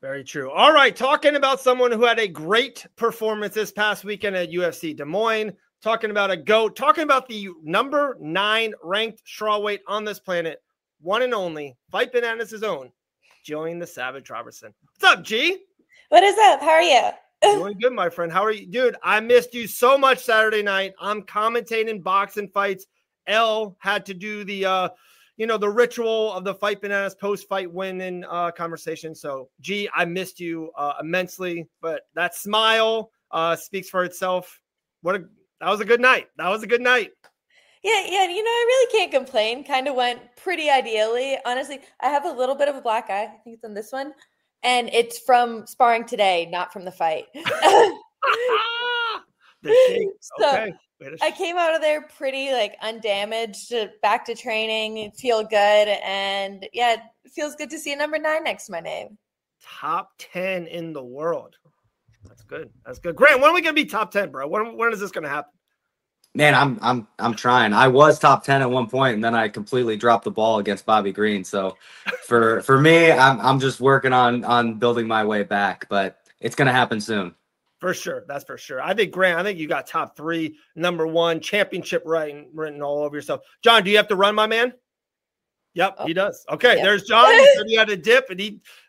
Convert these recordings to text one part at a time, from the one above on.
Very true. All right. Talking about someone who had a great performance this past weekend at UFC Des Moines, talking about a GOAT, talking about the number 9 ranked strawweight on this planet, one and only, Fight Bananas' own, Gillian the Savage Robertson. What's up, G? What is up? How are you? Doing good, my friend. How are you? Dude, I missed you so much Saturday night. I'm commentating boxing fights. Elle had to do the the ritual of the Fight Bananas post-fight winning conversation. So, G, I missed you immensely, but that smile speaks for itself. That was a good night. That was a good night. Yeah, I really can't complain. Kind of went pretty ideally. Honestly, I have a little bit of a black eye. I think it's on this one. And it's from sparring today, not from the fight. The shakes. Okay. I came out of there pretty undamaged, back to training, feel good. And yeah, it feels good to see a number 9 next to my name. Top 10 in the world. That's good. That's good. Grant, when are we going to be top 10, bro? When is this going to happen? Man, I'm trying. I was top 10 at one point, and then I completely dropped the ball against Bobby Green. So for me, I'm just working on building my way back, but it's going to happen soon. For sure. That's for sure. I think, Grant, you got top 3, number 1, championship written all over yourself. John, do you have to run, my man? Yep, he does. Okay, yep. There's John. He said he had a dip, and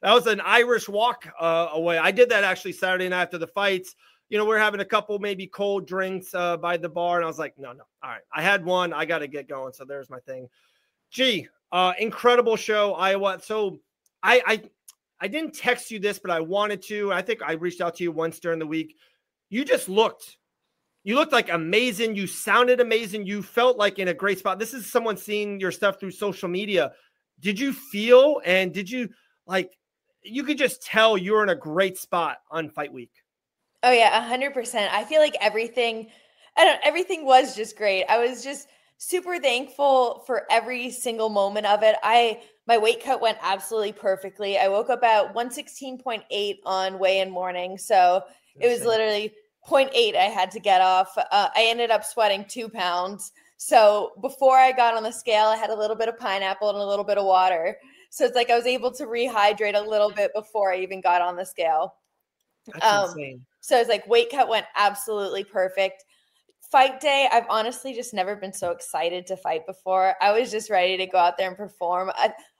that was an Irish walk away. I did that actually Saturday night after the fights. We're having a couple maybe cold drinks by the bar, and I was like, no. All right, I had one. I got to get going. So there's my thing. Gee, incredible show, Iowa. So I didn't text you this, but I wanted to. I think I reached out to you once during the week. You looked like amazing. You sounded amazing. You felt like in a great spot. This is someone seeing your stuff through social media. Did you feel, and did you you could just tell you were in a great spot on fight week? Oh yeah, 100%. I feel like everything was just great. I was just super thankful for every single moment of it. My weight cut went absolutely perfectly. I woke up at 116.8 on weigh-in morning. So it was literally 0.8 I had to get off. I ended up sweating 2 pounds. So before I got on the scale, I had a little bit of pineapple and a little bit of water. So it's like I was able to rehydrate a little bit before I even got on the scale. That's insane. So it's like weight cut went absolutely perfect. Fight day, I've honestly just never been so excited to fight before. I was just ready to go out there and perform.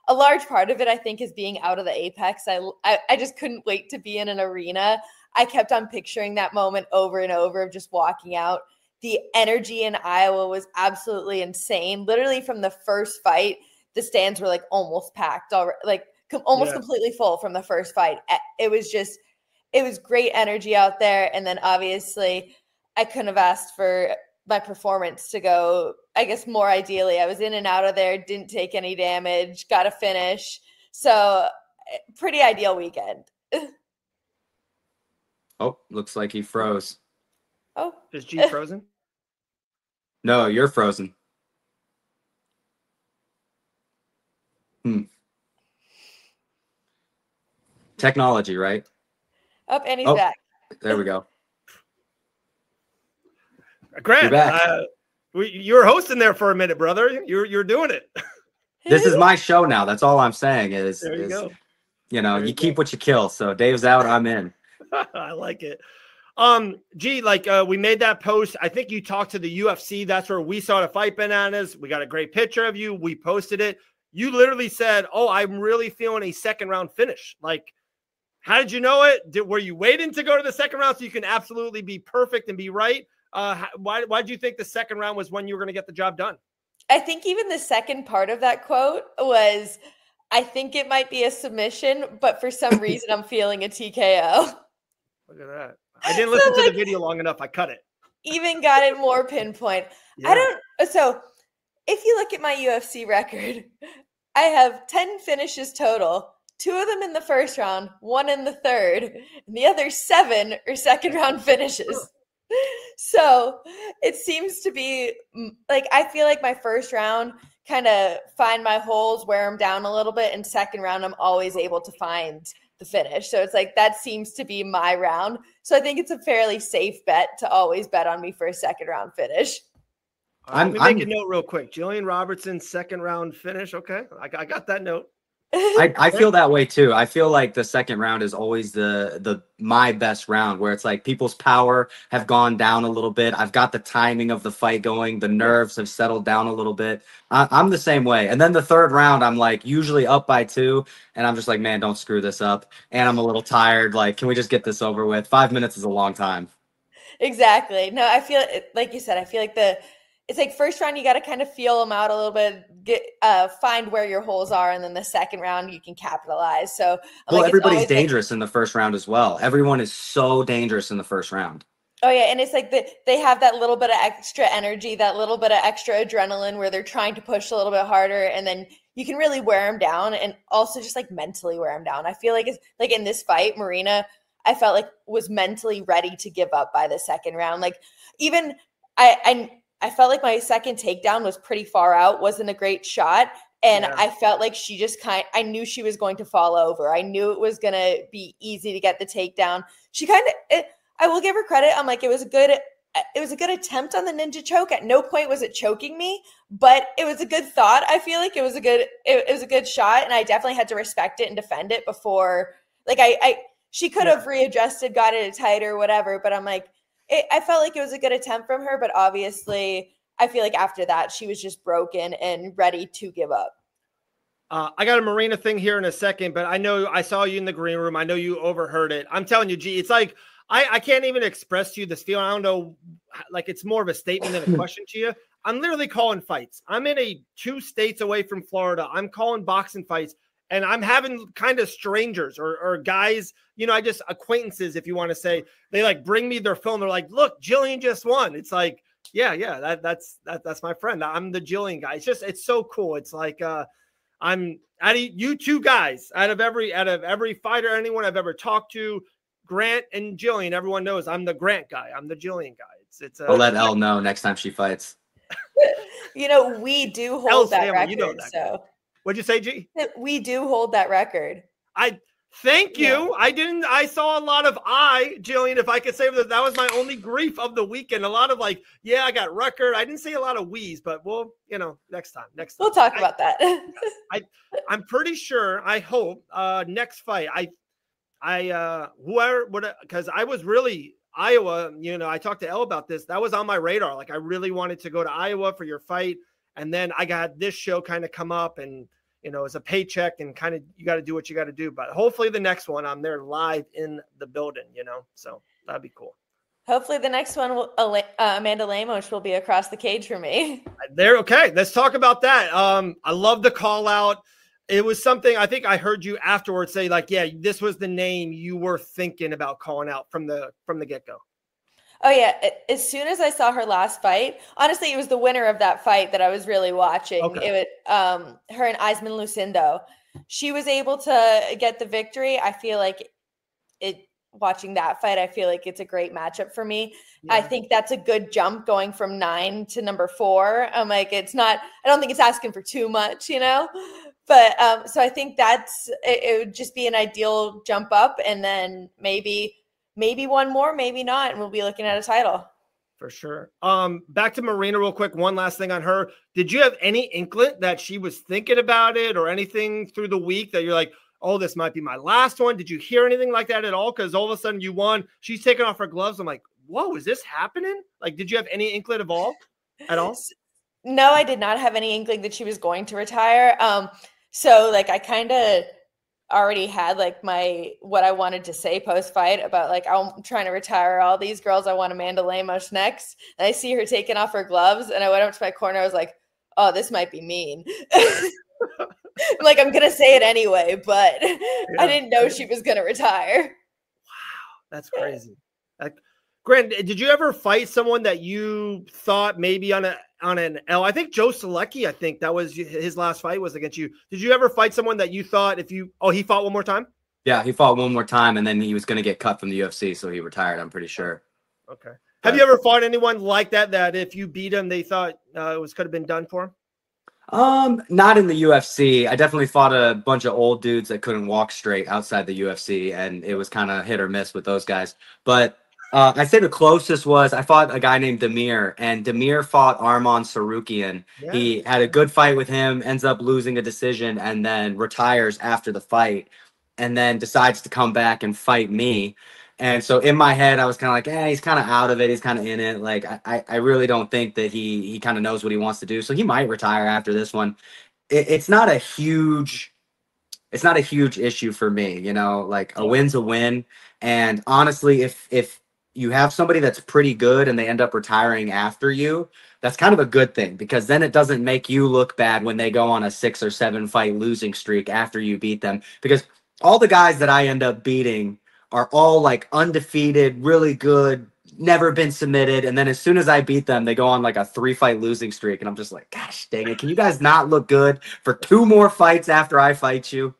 A large part of it, I think, is being out of the apex. I just couldn't wait to be in an arena. I kept on picturing that moment over and over of just walking out. The energy in Iowa was absolutely insane. Literally from the first fight, the stands were almost packed, already, completely full from the first fight. It was great energy out there. And then obviously I couldn't have asked for my performance to go, I guess, more ideally. I was in and out of there, didn't take any damage, got a finish. So pretty ideal weekend. Oh, looks like he froze. Oh. Is G frozen? No, you're frozen. Technology, right? Oh, and he's back. There we go. Grant, you were hosting there for a minute, brother. You're doing it. This is my show now. That's all I'm saying is, there you go. You keep what you kill. So Dave's out, I'm in. I like it. G, we made that post. I think you talked to the UFC. That's where we saw the Fight Bananas. We got a great picture of you. We posted it. You literally said, "Oh, I'm really feeling a second round finish." How did you know it? Were you waiting to go to the second round so you can absolutely be perfect and be right? Why did you think the second round was when you were going to get the job done? I think even the second part of that quote was, I think it might be a submission, but for some reason I'm feeling a TKO. Look at that. I didn't listen to the video long enough. I cut it. Even got it more pinpoint. Yeah. So if you look at my UFC record, I have 10 finishes total. 2 of them in the first round, 1 in the third, and the other 7 are second round finishes. So it seems to be I feel like my first round kind of find my holes, wear them down a little bit, and second round I'm always able to find the finish. So it's that seems to be my round. So I think it's a fairly safe bet to always bet on me for a second round finish. Let me make a note real quick. Gillian Robertson, second round finish. Okay. I got that note. I feel that way too. I feel like the second round is always my best round, where it's like people's power have gone down a little bit. I've got the timing of the fight going. The nerves have settled down a little bit. I'm the same way. And then the third round, I'm like usually up by 2, and I'm just like, man, don't screw this up. And I'm a little tired. Like, can we just get this over with? 5 minutes is a long time. Exactly. No, I feel like you said, I feel like it's like first round, you got to kind of feel them out a little bit, find where your holes are. And then the second round, you can capitalize. So, well, like, everybody's dangerous in the first round as well. Everyone is so dangerous in the first round. Oh, yeah. And it's like they have that little bit of extra energy, that little bit of extra adrenaline where they're trying to push a little bit harder. And then you can really wear them down and also just like mentally wear them down. I feel like it's like in this fight, Marina, I felt like was mentally ready to give up by the second round. Like even I felt like my second takedown was pretty far out, wasn't a great shot. And I felt like she just I knew she was going to fall over. I knew it was going to be easy to get the takedown. She I will give her credit. I'm like, it was a good attempt on the ninja choke. At no point was it choking me, but it was a good thought. I feel like it was a good shot. And I definitely had to respect it and defend it before. Like she could have readjusted, got it tighter, whatever. But I'm like, I felt like it was a good attempt from her. But obviously, I feel like after that, she was just broken and ready to give up. I got a Marina thing here in a second, but I know I saw you in the green room. I know you overheard it. I'm telling you, G, it's like I can't even express to you this feeling. I don't know, like it's more of a statement than a question to you. I'm literally calling fights. I'm in 2 states away from Florida. I'm calling boxing fights. And I'm having kind of strangers or guys, I just acquaintances, if you want to say, they like bring me their phone. They're like, look, Gillian just won. It's like, yeah, that's my friend. I'm the Gillian guy. It's so cool. It's like, I'm out of you 2 guys out of every fighter, anyone I've ever talked to, Grant and Gillian, everyone knows I'm the Grant guy. I'm the Gillian guy. I'll let Elle know next time she fights. We do hold that record. That so. What'd you say, G? We do hold that record. Thank you. Yeah. I saw a lot of Gillian, if I could say that was my only grief of the weekend. A lot of like, yeah, I got record. I didn't see a lot of wheeze, but next time. We'll talk about that. I'm pretty sure, I hope, next fight, because I was really Iowa, I talked to Elle about this. That was on my radar. Like I really wanted to go to Iowa for your fight. And then I got this show kind of come up and, it's a paycheck and kind of, you got to do what you got to do. But hopefully the next one, I'm there live in the building, so that'd be cool. Hopefully the next one, Amanda Lemos will be across the cage for me. Okay. Let's talk about that. I love the call out. It was something I think I heard you afterwards say like, yeah, this was the name you were thinking about calling out from the get-go. Oh, yeah. As soon as I saw her last fight, honestly, it was the winner of that fight that I was really watching. Okay. It was her and Eisman Lucindo. She was able to get the victory. I feel like watching that fight, I feel like it's a great matchup for me. Yeah. I think that's a good jump going from 9 to number 4. I'm like, I don't think it's asking for too much, But so I think it would just be an ideal jump up, and then maybe one more, maybe not, and we'll be looking at a title. For sure. Back to Marina real quick. One last thing on her. Did you have any inkling that she was thinking about it or anything through the week that you're like, oh, this might be my last one? Did you hear anything like that at all? Because all of a sudden you won. She's taking off her gloves. I'm like, whoa, is this happening? Like, did you have any inkling at all? No, I did not have any inkling that she was going to retire. So like I kind of already had like what I wanted to say post fight about like I'm trying to retire all these girls. I want Amanda Lemos next, and I see her taking off her gloves, and I went up to my corner. I was like, oh, this might be mean. Like I'm gonna say it anyway, but yeah. I didn't know she was gonna retire. Wow, that's crazy. Grant, did you ever fight someone that you thought maybe on an L? I think Joe Selecki, I think that was his last fight was against you. Did you ever fight someone that you thought he fought one more time? Yeah, he fought one more time, and then he was going to get cut from the UFC, so he retired, I'm pretty sure. Okay. Have you ever fought anyone like that if you beat him, they thought could have been done for him? Not in the UFC. I definitely fought a bunch of old dudes that couldn't walk straight outside the UFC, and it was kind of hit or miss with those guys. But I'd say the closest was I fought a guy named Demir, and Demir fought Arman Sarukian. Yeah. He had a good fight with him, ends up losing a decision, and then retires after the fight, and then decides to come back and fight me. And so in my head, I was kind of like, he's kind of out of it. He's kind of in it. Like, I really don't think that he kind of knows what he wants to do. So he might retire after this one. It's not a huge issue for me, you know, like a win's a win. And honestly, if you have somebody that's pretty good and they end up retiring after you, that's kind of a good thing, because then it doesn't make you look bad when they go on a 6 or 7 fight losing streak after you beat them. Because all the guys that I end up beating are all like undefeated, really good, never been submitted. And then as soon as I beat them, they go on like a 3-fight losing streak. And I'm just like, gosh dang it. Can you guys not look good for 2 more fights after I fight you?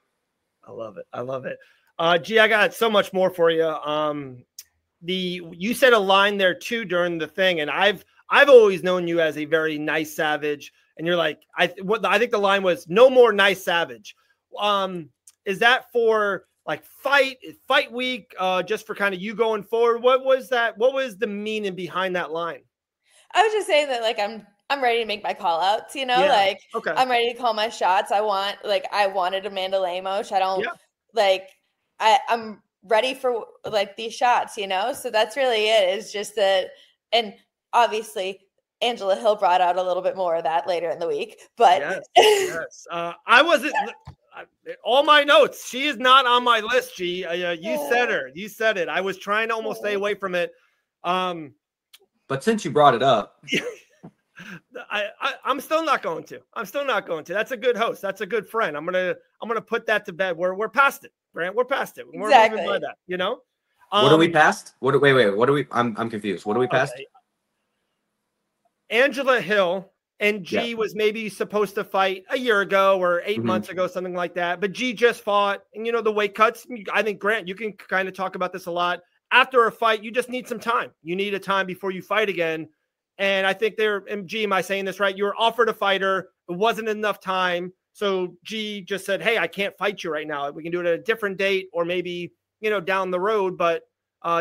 I love it. I love it. G, I got so much more for you. You said a line there too during the thing, and I've always known you as a very nice savage, and you're like, I think the line was no more nice savage. Is that for like fight week, just for kind of you going forward? What was that? What was the meaning behind that line? I was just saying that, like, I'm ready to make my call outs, you know, like, okay. I'm ready to call my shots. I wanted Amanda Lemos. I don't like, I'm ready for like these shots, you know? So that's really it. It's just that, and obviously Angela Hill brought out a little bit more of that later in the week, but yes. I wasn't all my notes. She is not on my list. G, you said it. I was trying to almost stay away from it. But since you brought it up, I'm still not going to. That's a good host. That's a good friend. I'm gonna put that to bed. We're past it, Grant. We're past it. We're moving by that. You know. What are we past? Wait. What are we? I'm confused. What are we past? Okay. Angela Hill and G was maybe supposed to fight a year ago or 8 months ago, something like that. But G just fought, and you know the weight cuts. I think, Grant, you can kind of talk about this a lot. After a fight, you just need some time. You need a time before you fight again. And I think G, am I saying this right? You were offered a fighter. It wasn't enough time. So G just said, hey, I can't fight you right now. We can do it at a different date or maybe, you know, down the road. But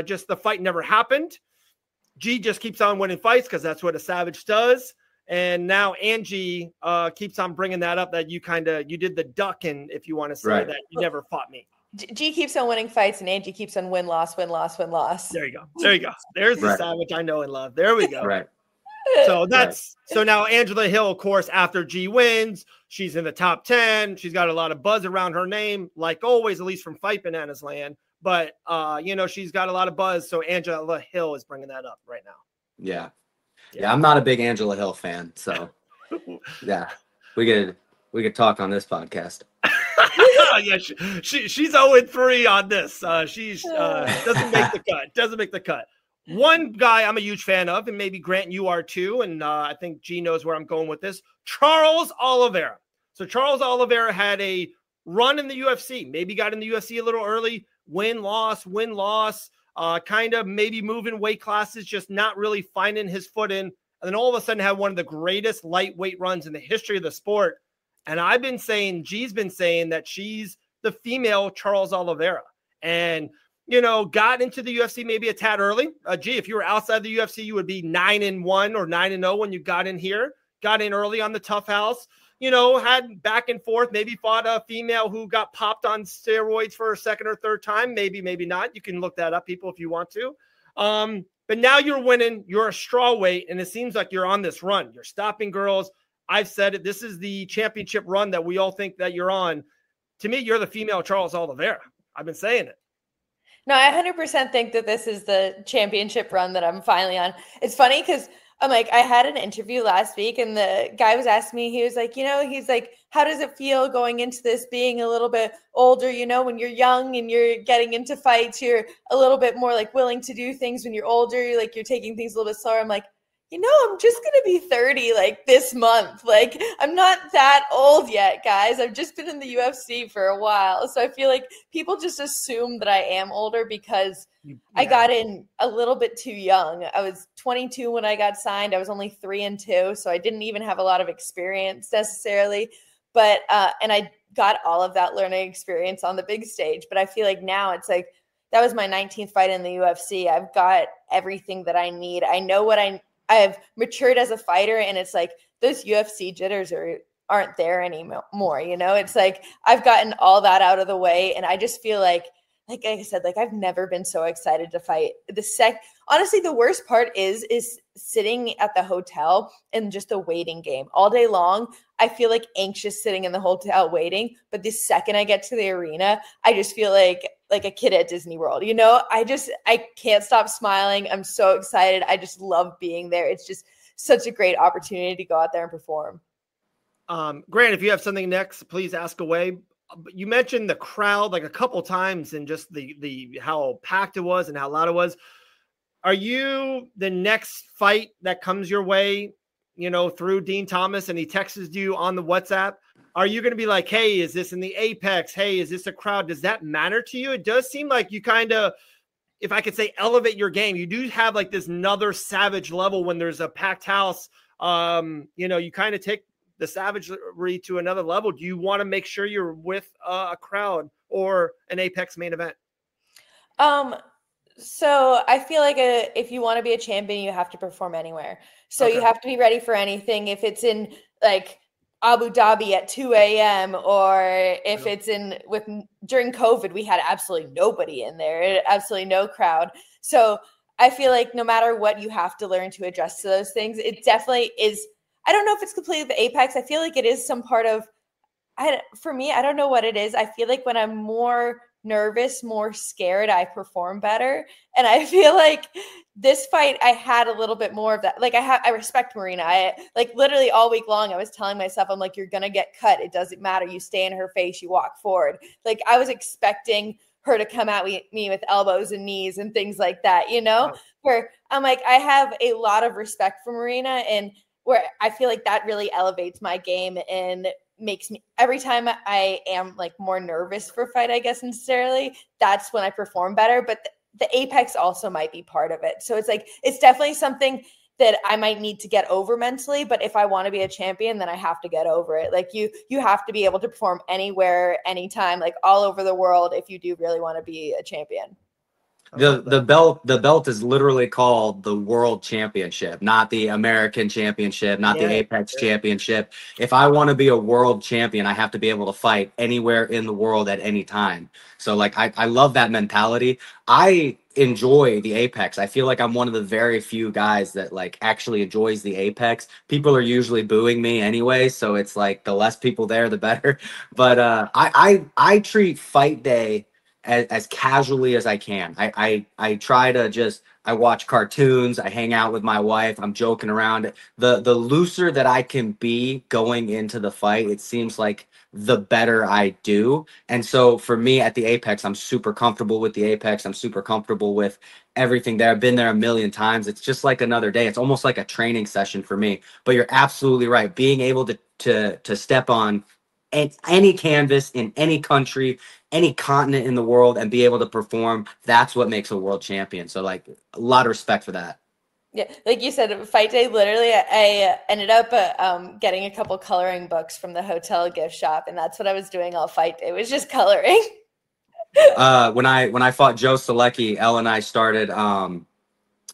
just the fight never happened. G just keeps on winning fights because that's what a savage does. And now Angie keeps on bringing that up, that you did the ducking, if you want to say that you never fought me. G keeps on winning fights and Angie keeps on win, loss. There you go. There's the savage I know and love. There we go. Right. So so now Angela Hill, of course, after G wins, she's in the top 10. She's got a lot of buzz around her name, like always, at least from Fight Bananas land. But, you know, she's got a lot of buzz. So Angela Hill is bringing that up right now. Yeah, I'm not a big Angela Hill fan. So, yeah, we could talk on this podcast. Yeah, she's 0-3 on this. She's doesn't make the cut. One guy I'm a huge fan of, and maybe Grant, you are too, and I think G knows where I'm going with this. Charles Oliveira. So Charles Oliveira had a run in the UFC, maybe got in the UFC a little early, win, loss, kind of maybe moving weight classes, just not really finding his foot in. And then all of a sudden had one of the greatest lightweight runs in the history of the sport. And I've been saying, G's been saying that she's the female Charles Oliveira. And you know, got into the UFC maybe a tad early. G, if you were outside the UFC, you would be 9-1 or 9-0 when you got in here. Got in early on the Tough House. You know, had back and forth. Maybe fought a female who got popped on steroids for a second or third time. Maybe not. You can look that up, people, if you want to. But now you're winning. You're a strawweight, and it seems like you're on this run. You're stopping girls. I've said it. This is the championship run that we all think that you're on. To me, you're the female Charles Oliveira. I've been saying it. No, I 100% think that this is the championship run that I'm finally on. It's funny because I'm like, I had an interview last week and the guy was asking me, he was like, you know, he's like, how does it feel going into this, being a little bit older? You know, when you're young and you're getting into fights, you're a little bit more like willing to do things. When you're older, you're taking things a little bit slower. I'm like, you know, I'm just going to be 30 like this month. Like, I'm not that old yet, guys. I've just been in the UFC for a while. So I feel like people just assume that I am older because I got in a little bit too young. I was 22 when I got signed. I was only 3-2. So I didn't even have a lot of experience necessarily. But, and I got all of that learning experience on the big stage. But I feel like now it's like, that was my 19th fight in the UFC. I've got everything that I need. I know what I've matured as a fighter, and it's like those UFC jitters aren't there anymore. It's like I've gotten all that out of the way, and I just feel like I said, like I've never been so excited to fight. Honestly, the worst part is sitting at the hotel and just the waiting game all day long. I feel like anxious sitting in the hotel waiting, but the second I get to the arena, I just feel like a kid at Disney World. I can't stop smiling. I'm so excited. I just love being there. It's just such a great opportunity to go out there and perform. Grant, if you have something next, please ask away. You mentioned the crowd like a couple times and just the how packed it was and how loud it was. Are you the next fight that comes your way, through Dean Thomas and he texts you on the WhatsApp? Are you going to be like, hey, is this in the Apex? Hey, is this a crowd? Does that matter to you? It does seem like you kind of, if I could say, elevate your game. You do have like this another savage level when there's a packed house. You kind of take the savagery to another level. Do you want to make sure you're with a crowd or an Apex main event? So I feel like if you want to be a champion, you have to perform anywhere. So you have to be ready for anything. If it's in like Abu Dhabi at 2 a.m. or if it's during COVID, we had absolutely nobody in there, absolutely no crowd. So I feel like no matter what, you have to learn to adjust to those things. It definitely is. I don't know if it's completely the Apex. I feel like it is some part of, for me, I don't know what it is. I feel like when I'm more nervous, more scared, I perform better. And I feel like this fight, I had a little bit more of that. Like I respect Marina. I like literally all week long, I was telling myself, I'm like, you're going to get cut. It doesn't matter. You stay in her face, you walk forward. Like I was expecting her to come at me with elbows and knees and things like that, where I'm like, I have a lot of respect for Marina, and where I feel like that really elevates my game and makes me, every time I am like more nervous for a fight, I guess necessarily, that's when I perform better. But the Apex also might be part of it. So it's like, it's definitely something that I might need to get over mentally. But if I want to be a champion, then I have to get over it. Like you have to be able to perform anywhere, anytime, like all over the world, if you do really want to be a champion. The belt is literally called the World Championship, not the American Championship, not the Apex Championship. If I want to be a world champion, I have to be able to fight anywhere in the world at any time. So like I love that mentality. I enjoy the Apex. I feel like I'm one of the very few guys that like actually enjoys the Apex. People are usually booing me anyway, so it's like the less people there, the better. But I treat fight day as casually as I can. I try to I watch cartoons, I hang out with my wife, I'm joking around. The looser that I can be going into the fight, it seems like the better I do. And so for me at the Apex, I'm super comfortable with the Apex. I'm super comfortable with everything there. I've been there a million times. It's just like another day. It's almost like a training session for me. But you're absolutely right. Being able to step on any canvas in any country, any continent in the world, and be able to perform, that's what makes a world champion. So like a lot of respect for that. Yeah, like you said, fight day, literally I ended up getting a couple coloring books from the hotel gift shop, and that's what I was doing all fight day, was just coloring. When I fought Joe Selecki, Elle and I started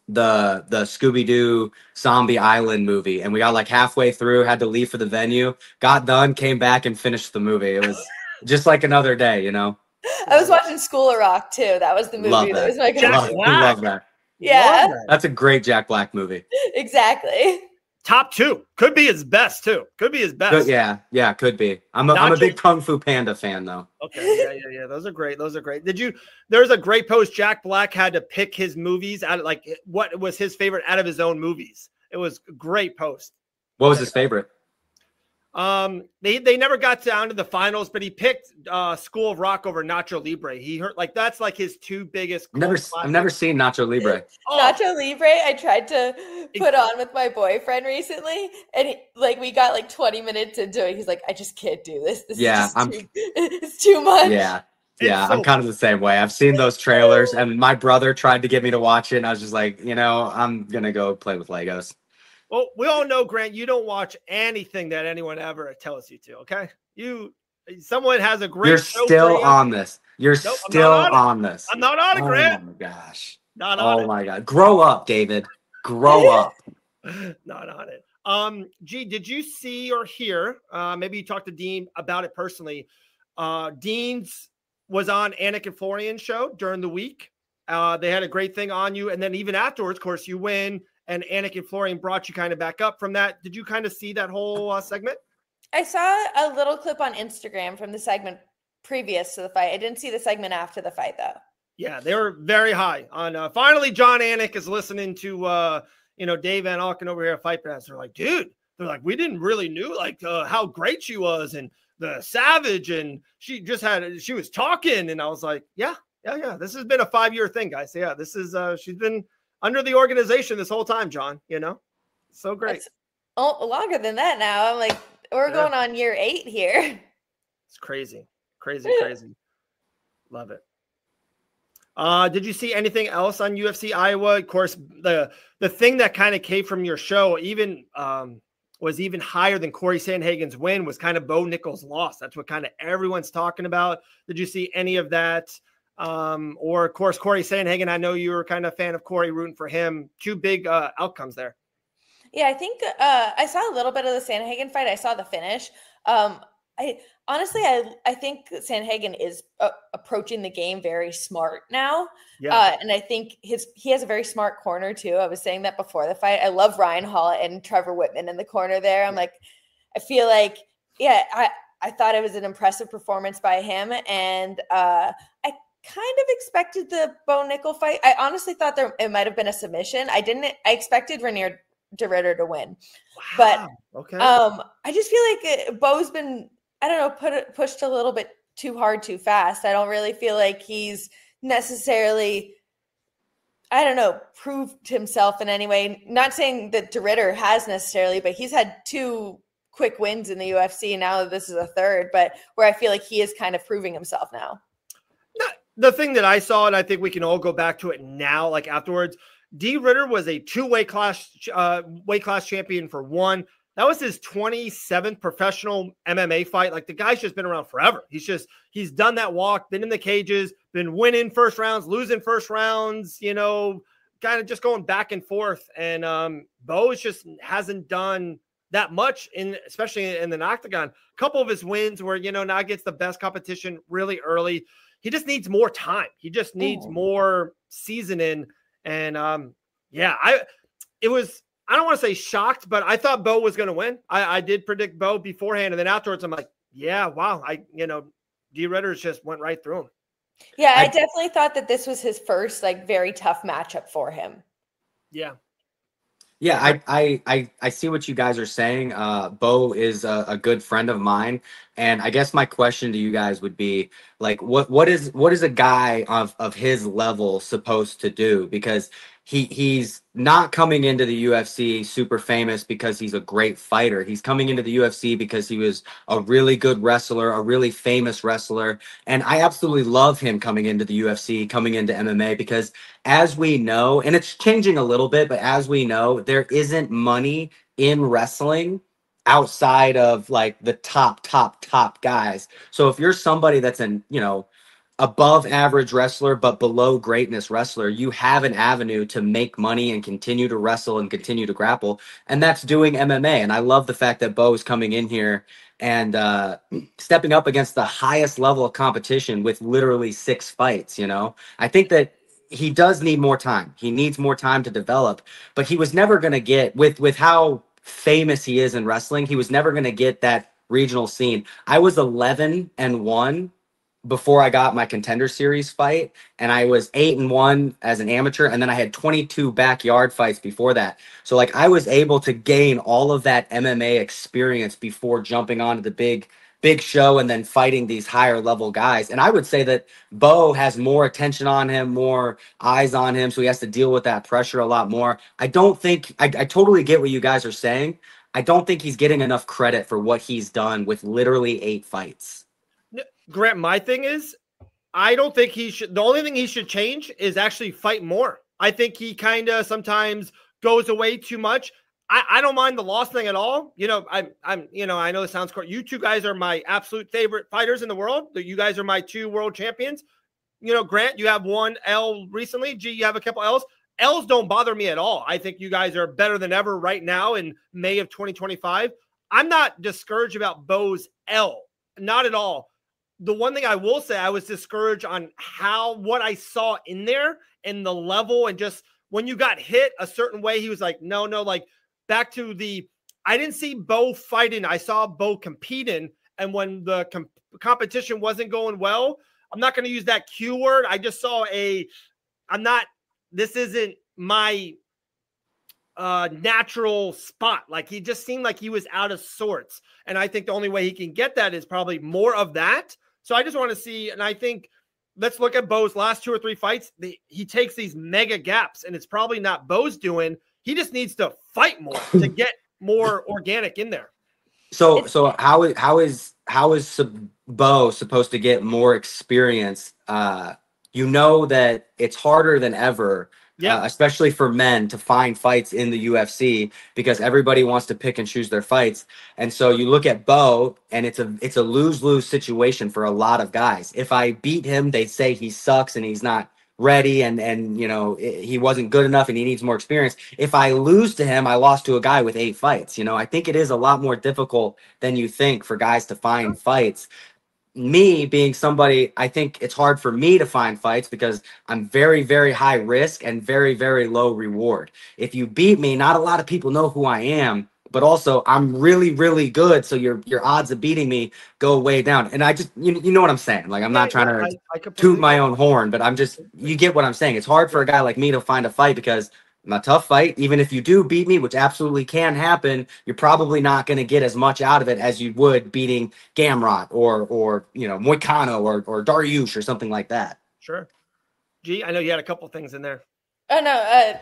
the Scooby-Doo Zombie Island movie, and we got like halfway through, had to leave for the venue, got done, came back and finished the movie. It was just like another day, I was watching School of Rock too. That was the movie. Love that. Was my love that. Yeah. That's a great Jack Black movie. Exactly. Top two. Could be his best too. Could be his best. Yeah, could be. I'm a big Kung Fu Panda fan though. Okay, yeah. Those are great. There's a great post. Jack Black had to pick his movies out of like what was his favorite out of his own movies. It was a great post. What was his favorite? They never got down to the finals, but he picked School of Rock over Nacho Libre. He heard like that's like his two biggest. I've never seen Nacho Libre. Nacho Libre, I tried to put on with my boyfriend recently, and we got like 20 minutes into it. He's like, I just can't do this. It's too much. Yeah, I'm kind of the same way. I've seen those trailers, and my brother tried to get me to watch it, and I was just like, I'm gonna go play with Legos. Well, we all know, Grant, you don't watch anything that anyone ever tells you to, okay? Someone has a great You're show still for you. on this. You're Nope, still on this. I'm not on it, Grant. Oh my gosh. Not on it. Oh my God. Grow up, David. Grow up. Not on it. G, did you see or hear, maybe you talked to Dean about it personally. Dean's was on Anik and Florian's show during the week. They had a great thing on you. And then even afterwards, of course, you win. And Anik and Florian brought you kind of back up from that. Did you kind of see that whole segment? I saw a little clip on Instagram from the segment previous to the fight. I didn't see the segment after the fight, though. Yeah, they were very high on. Finally, John Anik is listening to Dave Van Auken over here at Fight Pass. They're like, dude, we didn't really knew how great she was and the savage, and she was talking, and I was like, yeah. This has been a 5-year thing, guys. Yeah, this is she's been under the organization this whole time, John. So great. It's longer than that now. I'm like, we're going on year 8 here. It's crazy. Love it. Did you see anything else on UFC Iowa? Of course, the thing that kind of came from your show even was even higher than Corey Sandhagen's win was kind of Bo Nickal's loss. That's what kind of everyone's talking about. Did you see any of that? Or of course, Corey Sandhagen, I know you were kind of a fan of Corey, rooting for him. 2 big outcomes there. Yeah, I think I saw a little bit of the Sandhagen fight. I saw the finish. I think Sandhagen is approaching the game very smart now. Yeah. And I think he has a very smart corner too. I was saying that before the fight. I love Ryan Hall and Trevor Whitman in the corner there. I'm like, I feel like, I thought it was an impressive performance by him. And I kind of expected the Bo Nickal fight. I honestly thought it might have been a submission. I expected Reinier de Ridder to win. Wow. But okay. I just feel like Bo's been, I don't know, pushed a little bit too hard, too fast. I don't really feel like he's necessarily, I don't know, proved himself in any way. Not saying that de Ridder has necessarily, but he's had 2 quick wins in the UFC. Now this is a 3rd, but where I feel like he is kind of proving himself now. The thing that I saw, and I think we can all go back to it now, like afterwards, de Ridder was a 2 weight class champion for 1. That was his 27th professional MMA fight. Like the guy's just been around forever. He's done that walk, been in the cages, been winning first rounds, losing first rounds, kind of just going back and forth. And Bo just hasn't done that much especially in the octagon. A couple of his wins were, now against the best competition really early. He just needs more time. He just needs more seasoning. And I don't want to say shocked, but I thought Bo was going to win. I did predict Bo beforehand. And then afterwards, I'm like, yeah, wow. de Ridder just went right through him. Yeah, I definitely thought that this was his first, very tough matchup for him. Yeah. Yeah, I see what you guys are saying. Bo is a good friend of mine, and I guess my question to you guys would be what is a guy of his level supposed to do? Because he's not coming into the UFC super famous because he's a great fighter. He's coming into the UFC because he was a really good wrestler, a really famous wrestler, and I absolutely love him coming into the UFC, coming into MMA, because as we know, and it's changing a little bit, but as we know, there isn't money in wrestling outside of the top guys. So if you're somebody that's above average wrestler, but below greatness wrestler, you have an avenue to make money and continue to wrestle and continue to grapple. And that's doing MMA. And I love the fact that Bo is coming in here and stepping up against the highest level of competition with literally 6 fights. I think that he does need more time. He needs more time to develop, but he was never going to get with how famous he is in wrestling. He was never going to get that regional scene. I was 11-1 before I got my Contender Series fight, and I was 8-1 as an amateur, and then I had 22 backyard fights before that. So I was able to gain all of that MMA experience before jumping onto the big show and then fighting these higher level guys. And I would say that Bo has more attention on him, more eyes on him, so he has to deal with that pressure a lot more. I don't think I totally get what you guys are saying. I don't think he's getting enough credit for what he's done with literally 8 fights. Grant, my thing is, I don't think he should. The only thing he should change is actually fight more. I think he kind of sometimes goes away too much. I don't mind the loss thing at all. You know, I know it sounds cool. You two guys are my absolute favorite fighters in the world. You guys are my 2 world champions. You know, Grant, you have 1 L recently. G, you have a couple L's. L's don't bother me at all. I think you guys are better than ever right now in May of 2025. I'm not discouraged about Bo's L. Not at all. The one thing I will say, I was discouraged on what I saw in there and the level, and just when you got hit a certain way, he was like, no, like back to I didn't see Bo fighting. I saw Bo competing. And when the competition wasn't going well, I'm not going to use that Q word. I just saw this isn't my natural spot. Like, he just seemed like he was out of sorts. And I think the only way he can get that is probably more of that. So I just want to see, and I think let's look at Bo's last 2 or 3 fights. He takes these mega gaps, and it's probably not Bo's doing. He just needs to fight more to get more organic in there. So how is Bo supposed to get more experience? You know that it's harder than ever. Yeah, especially for men to find fights in the UFC because everybody wants to pick and choose their fights. And so you look at Bo, and it's a lose-lose situation for a lot of guys. If I beat him, they say he sucks and he's not ready, and you know, he wasn't good enough and he needs more experience. If I lose to him, I lost to a guy with 8 fights. You know, I think it is a lot more difficult than you think for guys to find fights. Me being somebody, I think it's hard for me to find fights because I'm very, very high risk and very, very low reward. If you beat me, not a lot of people know who I am, but also I'm really, really good. So your odds of beating me go way down. And I just, you know what I'm saying? Like, I'm not trying to toot my own horn, but you get what I'm saying. It's hard for a guy like me to find a fight because I'm a tough fight. Even if you do beat me, which absolutely can happen, you're probably not going to get as much out of it as you would beating Gamrot or you know, Moicano or Dariush or something like that. Sure. G, I know you had a couple things in there. Oh, no.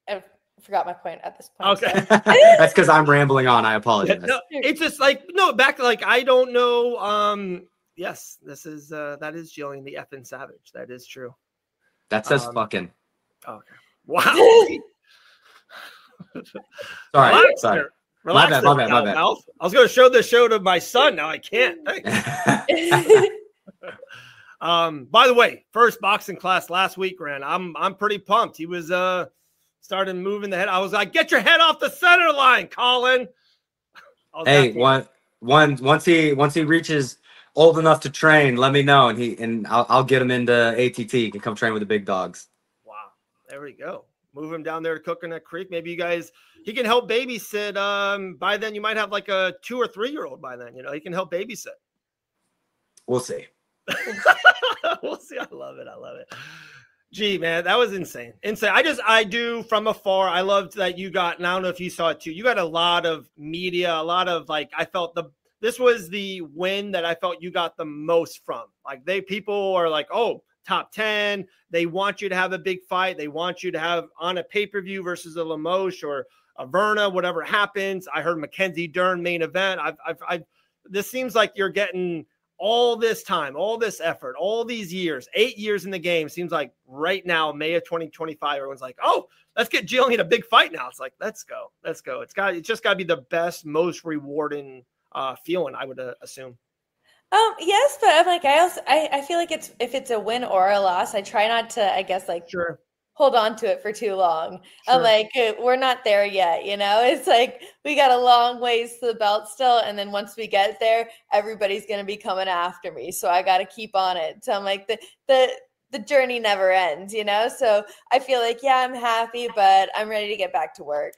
I forgot my point at this point. Okay. So. That's because I'm rambling on. I apologize. No, it's just like, no, back to like, I don't know. Yes, that is Gillian the effing savage. That is true. That says fucking. Okay. Wow. Sorry. Relax. My bad. I was going to show the show to my son. Now I can't. By the way, first boxing class last week, Grant. I'm pretty pumped. He was started moving the head. I was like, get your head off the center line, Colin. Hey, once he reaches old enough to train, let me know, and I'll get him into ATT. He can come train with the big dogs. There we go. Move him down there to Coconut Creek. Maybe he can help babysit. By then you might have like a 2 or 3-year-old by then, you know, he can help babysit. We'll see. We'll see. I love it. Gee, man, that was insane. I do from afar. I loved that you got, and I don't know if you saw it too. You got a lot of media, a lot of like, I felt this was the win that I felt you got the most from. Like people are like, oh, top 10. They want you to have a big fight. They want you to have on a pay-per-view versus a Limoges or a Verna, whatever happens. I heard Mackenzie Dern main event. This seems like you're getting all this time, all this effort, all these years, 8 years in the game. Seems like right now, May of 2025, everyone's like, oh, let's get Gillian a big fight now. It's like, let's go. It's just got to be the best, most rewarding feeling, I would assume. Yes, but I'm like, I feel like if it's a win or a loss, I try not to, I guess, like, sure, hold on to it for too long. Sure. I'm like, we're not there yet, you know? It's like, we got a long ways to the belt still. And then once we get there, everybody's going to be coming after me. So I got to keep on it. So I'm like, the journey never ends, you know? So I feel like, yeah, I'm happy, but I'm ready to get back to work.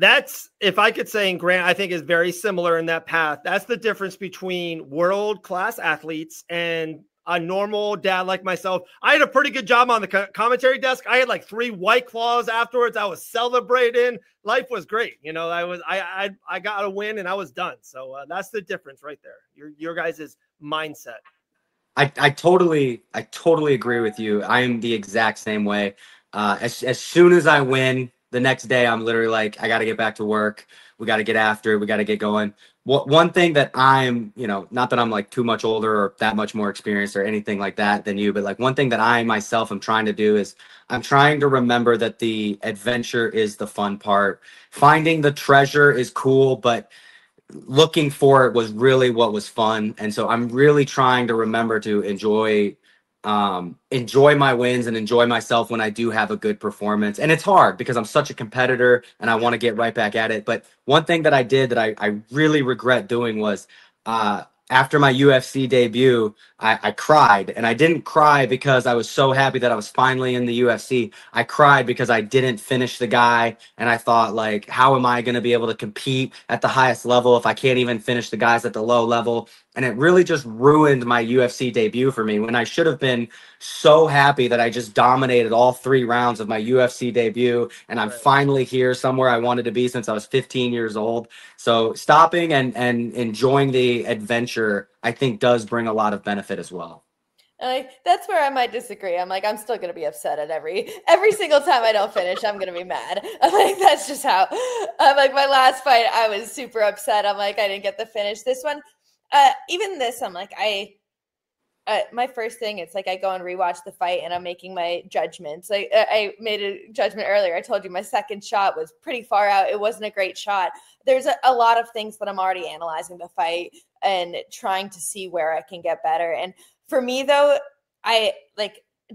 That's, if I could say, and Grant, I think is very similar in that path. That's the difference between world-class athletes and a normal dad like myself. I had a pretty good job on the commentary desk. I had like 3 White Claws afterwards. I was celebrating. Life was great. You know, I got a win and I was done. So that's the difference right there. Your guys' mindset. I totally agree with you. I am the exact same way. As soon as I win, the next day I'm literally like, I got to get back to work. We got to get after it. We got to get going. one thing that I'm, not that I'm like too much older or that much more experienced or anything like that than you, but like one thing that I myself am trying to do is I'm trying to remember that the adventure is the fun part. Finding the treasure is cool, but looking for it was really what was fun. And so I'm really trying to remember to enjoy my wins and enjoy myself when I do have a good performance. And it's hard because I'm such a competitor and I want to get right back at it. But one thing that I did that I really regret doing was after my UFC debut, I cried. And I didn't cry because I was so happy that I was finally in the UFC. I cried because I didn't finish the guy. And I thought, like, how am I going to be able to compete at the highest level if I can't even finish the guys at the low level? And it really just ruined my UFC debut for me when I should have been so happy that I just dominated all 3 rounds of my UFC debut. And I'm finally here somewhere I wanted to be since I was 15 years old. So stopping and enjoying the adventure, I think, does bring a lot of benefit as well. That's where I might disagree. I'm like, I'm still going to be upset at every single time I don't finish. I'm going to be mad. I'm like, that's just how. I'm like, my last fight, I was super upset. I'm like, I didn't get the finish. This one, even this, I'm like, my first thing, it's like I go and rewatch the fight and I'm making my judgments. Like I made a judgment earlier. I told you my second shot was pretty far out. It wasn't a great shot. There's a lot of things that I'm already analyzing the fight and trying to see where I can get better. And for me, though,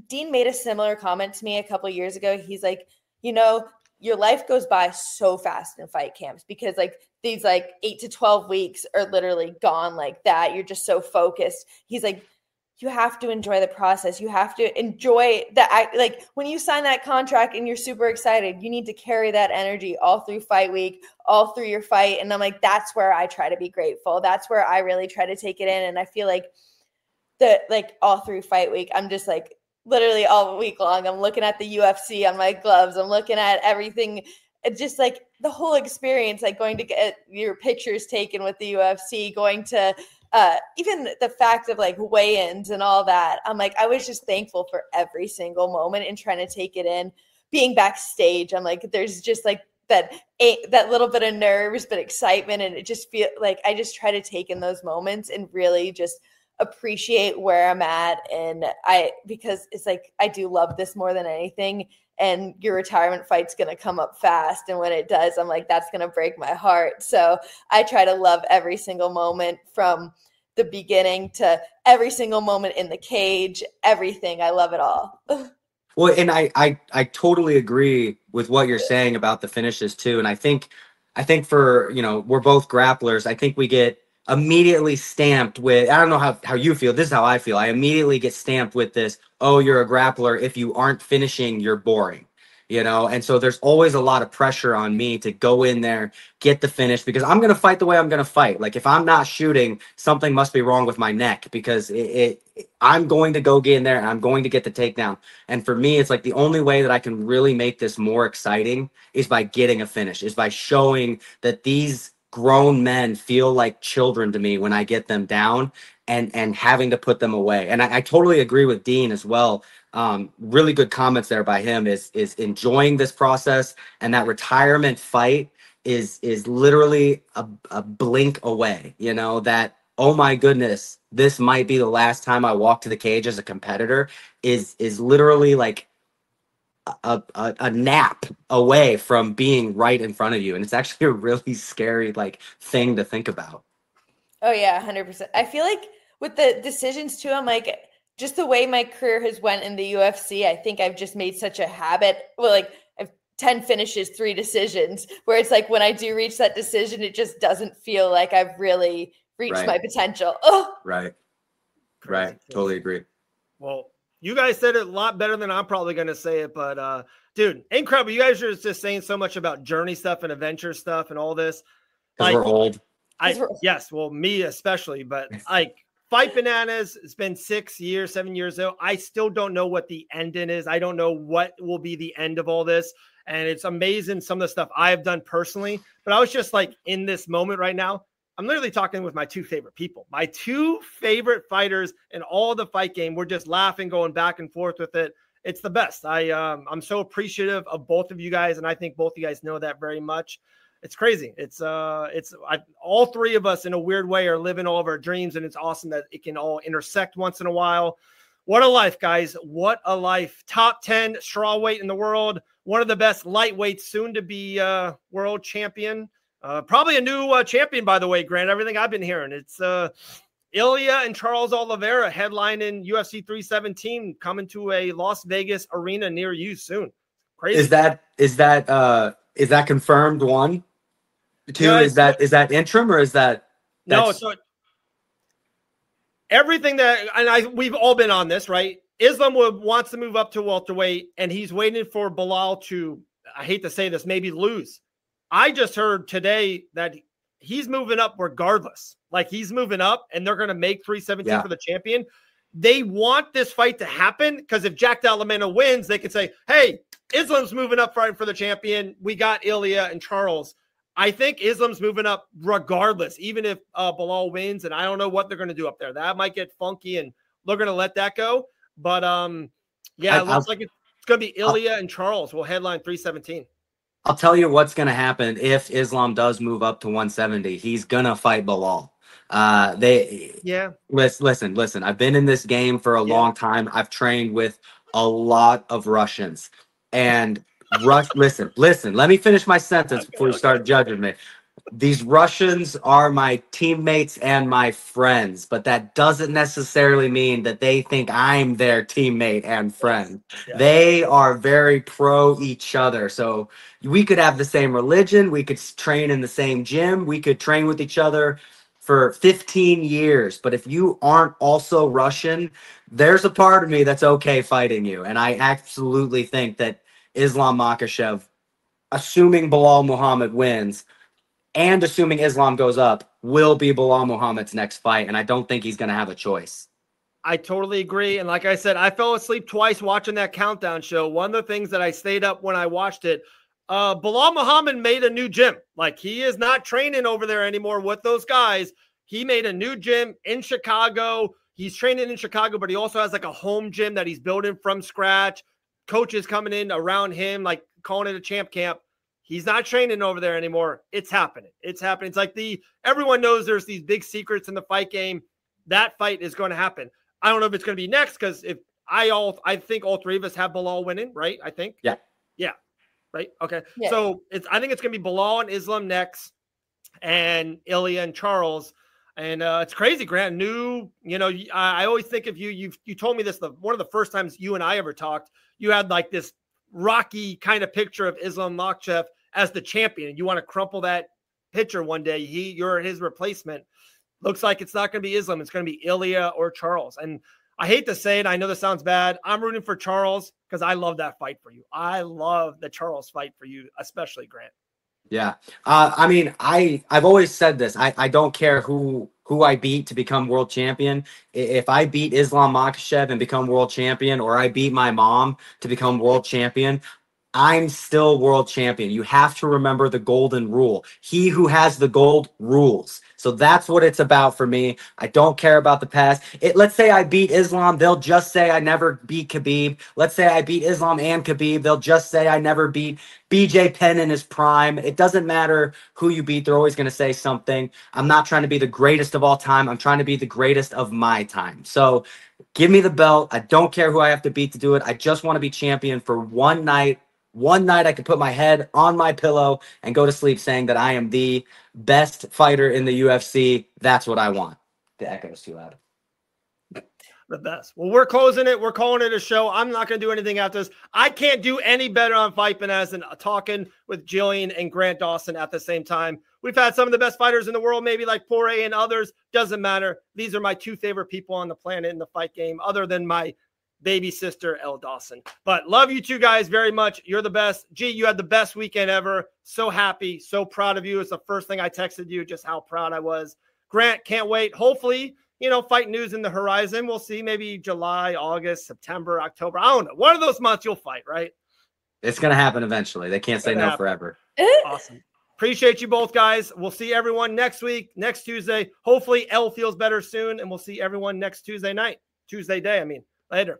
Dean made a similar comment to me a couple years ago. He's like, your life goes by so fast in fight camps because like these like 8 to 12 weeks are literally gone like that. You're just so focused. He's like, you have to enjoy the process. You have to enjoy that. Like when you sign that contract and you're super excited, you need to carry that energy all through fight week, all through your fight. And I'm like, that's where I try to be grateful. That's where I really try to take it in. And I feel like all through fight week, I'm just like literally all week long, I'm looking at the UFC on my gloves. I'm looking at everything. It's just like the whole experience, like going to get your pictures taken with the UFC, going to even the fact of like weigh-ins and all that. I'm like, I was just thankful for every single moment and trying to take it in. Being backstage, I'm like, there's just like that little bit of nerves, but excitement. And it just feel like I just try to take in those moments and really just appreciate where I'm at. And because it's like, I do love this more than anything. And your retirement fight's going to come up fast. And when it does, I'm like, that's going to break my heart. So I try to love every single moment from the beginning to every single moment in the cage, everything. I love it all. Well, and I totally agree with what you're saying about the finishes too. And I think for, we're both grapplers. I think we get immediately stamped with, I don't know how you feel. This is how I feel. I immediately get stamped with this, oh, you're a grappler. If you aren't finishing, you're boring, and so there's always a lot of pressure on me to go in there, get the finish, because I'm going to fight the way I'm going to fight. Like if I'm not shooting, something must be wrong with my neck, because I'm going to go get in there and I'm going to get the takedown. And for me, it's like the only way that I can really make this more exciting is by getting a finish, is by showing that these grown men feel like children to me when I get them down and having to put them away. And I totally agree with Dean as well. Really good comments there by him is enjoying this process, and that retirement fight is literally a blink away, that, oh my goodness, this might be the last time I walk to the cage as a competitor is literally like a nap away from being right in front of you. And it's actually a really scary thing to think about. Oh yeah, 100%. I feel like with the decisions too, I'm like, just the way my career has went in the UFC, I think I've just made such a habit. Well, I've 10 finishes, 3 decisions, where it's like when I do reach that decision, it just doesn't feel like I've really reached my potential. Oh. Right. Totally agree. Well, you guys said it a lot better than I'm probably going to say it, but dude, incredible. You guys are just saying so much about journey stuff and adventure stuff and all this. Because we're old. Yes, well, me especially, but Fight Bananas, it's been 7 years ago. I still don't know what the end in is. I don't know what will be the end of all this. And it's amazing some of the stuff I have done personally, but I was just in this moment right now. I'm literally talking with my 2 favorite people, my 2 favorite fighters in all the fight game. We're just laughing, going back and forth with it. It's the best. I'm so appreciative of both of you guys, and I think both of you guys know that very much. it's crazy. All three of us in a weird way are living all of our dreams, and it's awesome that it can all intersect once in a while. What a life, guys. What a life. Top 10 strawweight in the world. One of the best lightweights, soon to be world champion. Probably a new champion, by the way, Grant. Everything I've been hearing. It's Ilya and Charles Oliveira headlining UFC 317 coming to a Las Vegas arena near you soon. Crazy. Is that confirmed? 1, 2, Yeah, is that interim or is that? No, so everything we've all been on this, right? Islam wants to move up to welterweight, and he's waiting for Bilal to, I hate to say this, maybe lose. I just heard today that he's moving up regardless. Like, he's moving up, and they're going to make 317 for the champion. They want this fight to happen because if Jack Della Mena wins, they can say, hey, Islam's moving up fighting for the champion. We got Ilya and Charles. I think Islam's moving up regardless, even if Bilal wins, and I don't know what they're going to do up there. That might get funky, and they're going to let that go. But, it looks like it's going to be Ilya and Charles will headline 317. I'll tell you what's going to happen if Islam does move up to 170. He's going to fight Bilal. Listen, I've been in this game for a long time. I've trained with a lot of Russians. And listen, let me finish my sentence before you start judging me. These Russians are my teammates and my friends, but that doesn't necessarily mean that they think I'm their teammate and friend. Yeah. They are very pro each other. So we could have the same religion. We could train in the same gym. We could train with each other for 15 years. But if you aren't also Russian, there's a part of me that's okay fighting you. And I absolutely think that Islam Makhachev, assuming Bilal Muhammad wins, and assuming Islam goes up, will be Bilal Muhammad's next fight, and I don't think he's going to have a choice. I totally agree, and like I said, I fell asleep twice watching that countdown show. One of the things that I stayed up when I watched it, Bilal Muhammad made a new gym. Like, he is not training over there anymore with those guys. He made a new gym in Chicago. He's training in Chicago, but he also has like a home gym that he's building from scratch. Coaches coming in around him, like calling it a champ camp. He's not training over there anymore. It's happening. It's happening. It's like everyone knows there's these big secrets in the fight game. That fight is going to happen. I don't know if it's going to be next because I think all three of us have Bilal winning, right? I think. Yeah. Right. Okay. Yeah. So I think it's going to be Bilal and Islam next, and Ilya and Charles. And it's crazy, Grant. I always think of you. You told me this one of the first times you and I ever talked. You had like this rocky kind of picture of Islam Makhachev as the champion, and you want to crumple that picture one day. You're his replacement. Looks like it's not going to be Islam. It's going to be Ilya or Charles. And I hate to say it. I know this sounds bad. I'm rooting for Charles because I love that fight for you. I love the Charles fight for you, especially, Grant. Yeah. I mean, I've always said this. I don't care who I beat to become world champion. If I beat Islam Makhachev and become world champion, or I beat my mom to become world champion, I'm still world champion. You have to remember the golden rule. He who has the gold rules. So that's what it's about for me. I don't care about the past. Let's say I beat Islam, they'll just say I never beat Khabib. Let's say I beat Islam and Khabib, they'll just say I never beat BJ Penn in his prime. It doesn't matter who you beat. They're always going to say something. I'm not trying to be the greatest of all time. I'm trying to be the greatest of my time. So give me the belt. I don't care who I have to beat to do it. I just want to be champion for one night. One night I could put my head on my pillow and go to sleep saying that I am the best fighter in the UFC. That's what I want. The echo is too loud. The best. Well, we're closing it. We're calling it a show. I'm not going to do anything after this. I can't do any better on Fight Finesse than talking with Gillian and Grant Dawson at the same time. We've had some of the best fighters in the world, maybe like Poirier and others. Doesn't matter. These are my two favorite people on the planet in the fight game, other than my baby sister, Elle Dawson. But love you two guys very much. You're the best. G, you had the best weekend ever. So happy, so proud of you. It's the first thing I texted you, just how proud I was. Grant, can't wait. Hopefully, fight news in the horizon. We'll see, maybe July, August, September, October. I don't know. One of those months you'll fight, right? It's going to happen eventually. They can't say no forever. Awesome. Appreciate you both, guys. We'll see everyone next week, next Tuesday. Hopefully Elle feels better soon, and we'll see everyone next Tuesday day. Later.